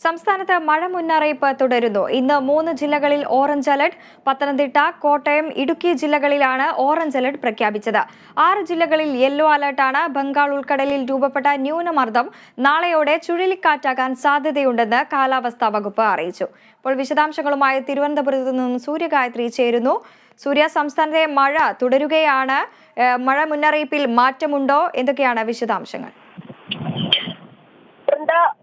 സംസ്ഥാനത്ത് മഴ മുന്നറിയിപ്പ് തുടരുന്നു. ഇന്ന് 3 ജില്ലകളിൽ ഓറഞ്ച് അലർട്ട്. പത്തനംതിട്ട, കോട്ടയം, ഇടുക്കി ജില്ലകളിലാണ് ഓറഞ്ച് അലർട്ട് പ്രഖ്യാപിച്ചത്. 6 ജില്ലകളിൽ യെല്ലോ അലർട്ടാണ്. ബംഗാൾ ഉൾക്കടലിൽ രൂപപ്പെട്ട ന്യൂനമർദ്ദം നാളെയോടെ ചുഴലിക്കാറ്റാകാൻ സാധ്യതയുണ്ടെന്ന് കാലാവസ്ഥാ വകുപ്പ് അറിയിച്ചു. ഇപ്പോൾ വിശദാംശങ്ങളുമായി തിരുവനന്തപുരത്ത് നിന്നും സൂര്യഗായത്രി ചേരുന്നു. സൂര്യ, സംസ്ഥാനത്തെ മഴ തുടരുകയാണ്. മഴ മുന്നറിയിപ്പിൽ മാറ്റമുണ്ടോ? എന്തൊക്കെയാണ് വിശദാംശങ്ങൾ?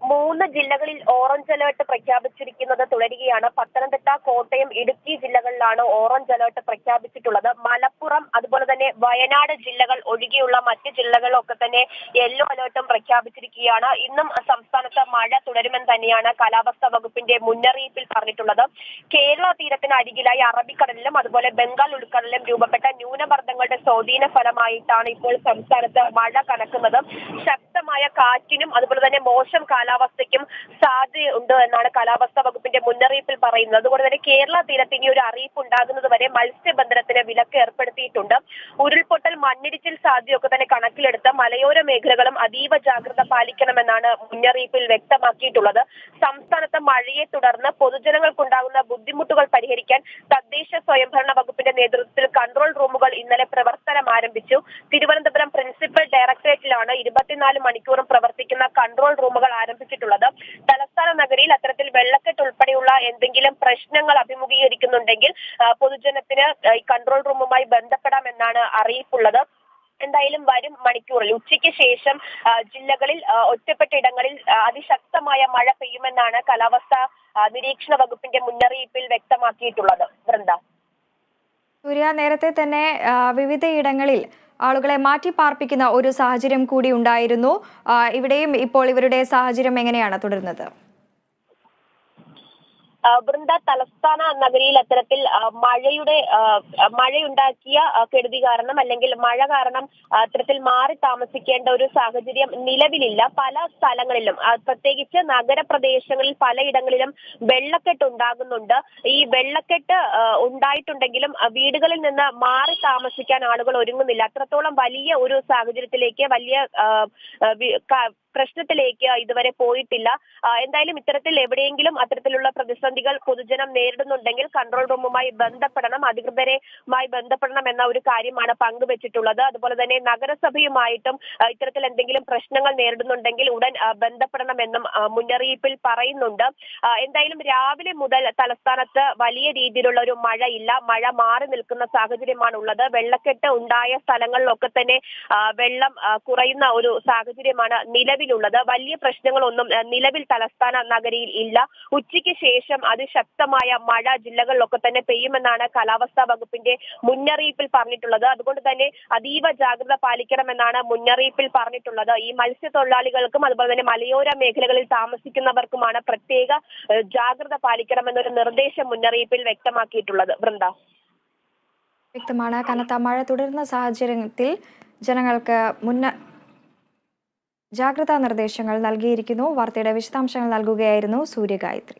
3 ജില്ലകളിൽ ഓറഞ്ച് അലേർട്ട് പ്രഖ്യാപിച്ചിരിക്കുന്നത് തുടരുകയാണ്. പത്തനംതിട്ട, കോട്ടയം, ഇടുക്കി ജില്ലകളിലാണ് ഓറഞ്ച് അലേർട്ട് പ്രഖ്യാപിച്ചിട്ടുള്ളത്. മലപ്പുറം, അതുപോലെ തന്നെ വയനാട് ജില്ലകൾ ഒഴികെയുള്ള മറ്റ് ജില്ലകളിലൊക്കെ തന്നെ യെല്ലോ അലേർട്ടും പ്രഖ്യാപിച്ചിരിക്കുകയാണ്. ഇന്നും സംസ്ഥാനത്ത് മഴ തുടരുമെന്ന് തന്നെയാണ് കാലാവസ്ഥാ വകുപ്പിന്റെ മുന്നറിയിപ്പിൽ പറഞ്ഞിട്ടുള്ളത്. കേരള തീരത്തിന് അരികിലായി അറബിക്കടലിലും അതുപോലെ ബംഗാൾ ഉൾക്കടലിലും രൂപപ്പെട്ട ന്യൂനമർദ്ദങ്ങളുടെ സ്വാധീന ഫലമായിട്ടാണ് ഇപ്പോൾ സംസ്ഥാനത്ത് മഴ കനക്കുന്നത്. ശക്തമായ കാറ്റിനും അതുപോലെ തന്നെ മോശം കാലാവസ്ഥയ്ക്കും സാധ്യതയുണ്ട് എന്നാണ് കാലാവസ്ഥാ വകുപ്പിന്റെ മുന്നറിയിപ്പിൽ പറയുന്നത്. അതുകൊണ്ട് തന്നെ കേരള തീരത്ത് ഇനി ഒരു അറിയിപ്പ് ഉണ്ടാകുന്നത് വരെ മത്സ്യബന്ധനത്തിന് വിലക്ക് ഏർപ്പെടുത്തിയിട്ടുണ്ട്. ഉരുൾപൊട്ടൽ, മണ്ണിടിച്ചിൽ സാധ്യതയൊക്കെ തന്നെ കണക്കിലെടുത്ത് മലയോര മേഖലകളും അതീവ ജാഗ്രത പാലിക്കണമെന്നാണ് മുന്നറിയിപ്പിൽ വ്യക്തമാക്കിയിട്ടുള്ളത്. സംസ്ഥാനത്ത് മഴയെ തുടർന്ന് പൊതുജനങ്ങൾക്കുണ്ടാകുന്ന ബുദ്ധിമുട്ടുകൾ പരിഹരിക്കാൻ തദ്ദേശ സ്വയംഭരണ വകുപ്പിന്റെ നേതൃത്വത്തിൽ കൺട്രോൾ റൂമുകൾ ഇന്നലെ പ്രവർത്തനം ആരംഭിച്ചു. തിരുവനന്തപുരം പ്രിൻസിപ്പൽ ഡയറക്ടറേറ്റിലാണ് 24 മണിക്കൂറും പ്രവർത്തിക്കുന്ന കൺട്രോൾ റൂമുകൾ ആരംഭിച്ചിട്ടുള്ളത്. തലസ്ഥാന നഗരിയിൽ അത്തരത്തിൽ വെള്ളക്കെട്ട് ഉൾപ്പെടെയുള്ള എന്തെങ്കിലും പ്രശ്നങ്ങൾ അഭിമുഖീകരിക്കുന്നുണ്ടെങ്കിൽ പൊതുജനത്തിന് ഈ കൺട്രോൾ റൂമുമായി ബന്ധപ്പെടാമെന്നാണ് അറിയിപ്പുള്ളത്. എന്തായാലും വരും മണിക്കൂറിൽ ഉച്ചയ്ക്ക് ശേഷം ജില്ലകളിൽ ഒറ്റപ്പെട്ട ഇടങ്ങളിൽ അതിശക്തമായ മഴ പെയ്യുമെന്നാണ് കാലാവസ്ഥാ നിരീക്ഷണ വകുപ്പിന്റെ മുന്നറിയിപ്പിൽ വ്യക്തമാക്കിയിട്ടുള്ളത്. വൃന്ദ, സൂര്യ, നേരത്തെ തന്നെ വിവിധയിടങ്ങളിൽ ആളുകളെ മാറ്റി പാർപ്പിക്കുന്ന ഒരു സാഹചര്യം കൂടി ഉണ്ടായിരുന്നു. ഇവിടെയും ഇപ്പോൾ ഇവരുടെ സാഹചര്യം എങ്ങനെയാണ് തുടരുന്നത്? വൃന്ദ, തലസ്ഥാന നഗരിയിൽ അത്തരത്തിൽ മഴയുണ്ടാക്കിയ കെടുതി കാരണം അല്ലെങ്കിൽ മഴ കാരണം അത്തരത്തിൽ മാറി താമസിക്കേണ്ട ഒരു സാഹചര്യം നിലവിലില്ല. പല സ്ഥലങ്ങളിലും പ്രത്യേകിച്ച് നഗരപ്രദേശങ്ങളിൽ പലയിടങ്ങളിലും വെള്ളക്കെട്ട് ഉണ്ടാകുന്നുണ്ട്. ഈ വെള്ളക്കെട്ട് ഉണ്ടായിട്ടുണ്ടെങ്കിലും വീടുകളിൽ നിന്ന് മാറി താമസിക്കാൻ ആളുകൾ ഒരുങ്ങുന്നില്ല. അത്രത്തോളം വലിയ ഒരു സാഹചര്യത്തിലേക്ക്, വലിയ പ്രശ്നത്തിലേക്ക് ഇതുവരെ പോയിട്ടില്ല. എന്തായാലും ഇത്തരത്തിൽ എവിടെയെങ്കിലും അത്തരത്തിലുള്ള പ്രതിസന്ധികൾ പൊതുജനം നേരിടുന്നുണ്ടെങ്കിൽ കൺട്രോൾ റൂമുമായി ബന്ധപ്പെടണം, അധികൃതരുമായി ബന്ധപ്പെടണം എന്ന ഒരു കാര്യമാണ് പങ്കുവച്ചിട്ടുള്ളത്. അതുപോലെ തന്നെ നഗരസഭയുമായിട്ടും ഇത്തരത്തിൽ എന്തെങ്കിലും പ്രശ്നങ്ങൾ നേരിടുന്നുണ്ടെങ്കിൽ ഉടൻ ബന്ധപ്പെടണമെന്നും മുന്നറിയിപ്പിൽ പറയുന്നുണ്ട്. എന്തായാലും രാവിലെ മുതൽ തലസ്ഥാനത്ത് വലിയ രീതിയിലുള്ള ഒരു മഴയില്ല. മഴ മാറി നിൽക്കുന്ന സാഹചര്യമാണ് ഉള്ളത്. വെള്ളക്കെട്ട് ഉണ്ടായ സ്ഥലങ്ങളിലൊക്കെ തന്നെ വെള്ളം കുറയുന്ന ഒരു സാഹചര്യമാണ് നിലവിലുള്ളത്. വലിയ പ്രശ്നങ്ങളൊന്നും നിലവിൽ തലസ്ഥാന നഗരിയിൽ ഇല്ല. ഉച്ചയ്ക്ക് ശേഷം അതിശക്തമായ മഴ ജില്ലകളിലൊക്കെ തന്നെ പെയ്യുമെന്നാണ് കാലാവസ്ഥാ വകുപ്പിന്റെ മുന്നറിയിപ്പിൽ പറഞ്ഞിട്ടുള്ളത്. അതുകൊണ്ട് തന്നെ അതീവ ജാഗ്രത പാലിക്കണമെന്നാണ് മുന്നറിയിപ്പിൽ പറഞ്ഞിട്ടുള്ളത്. ഈ മത്സ്യത്തൊഴിലാളികൾക്കും അതുപോലെ തന്നെ മലയോര മേഖലകളിൽ താമസിക്കുന്നവർക്കുമാണ് പ്രത്യേക ജാഗ്രത പാലിക്കണമെന്നൊരു നിർദ്ദേശം മുന്നറിയിപ്പിൽ വ്യക്തമാക്കിയിട്ടുള്ളത്. വൃന്ദ, വ്യക്തമാണ്. കനത്ത മഴ തുടരുന്ന സാഹചര്യത്തിൽ ജനങ്ങൾക്ക് ജാഗ്രതാ നിർദ്ദേശങ്ങൾ നൽകിയിരിക്കുന്നു. വാർത്തയുടെ വിശദാംശങ്ങൾ നൽകുകയായിരുന്നു സൂര്യഗായത്രി.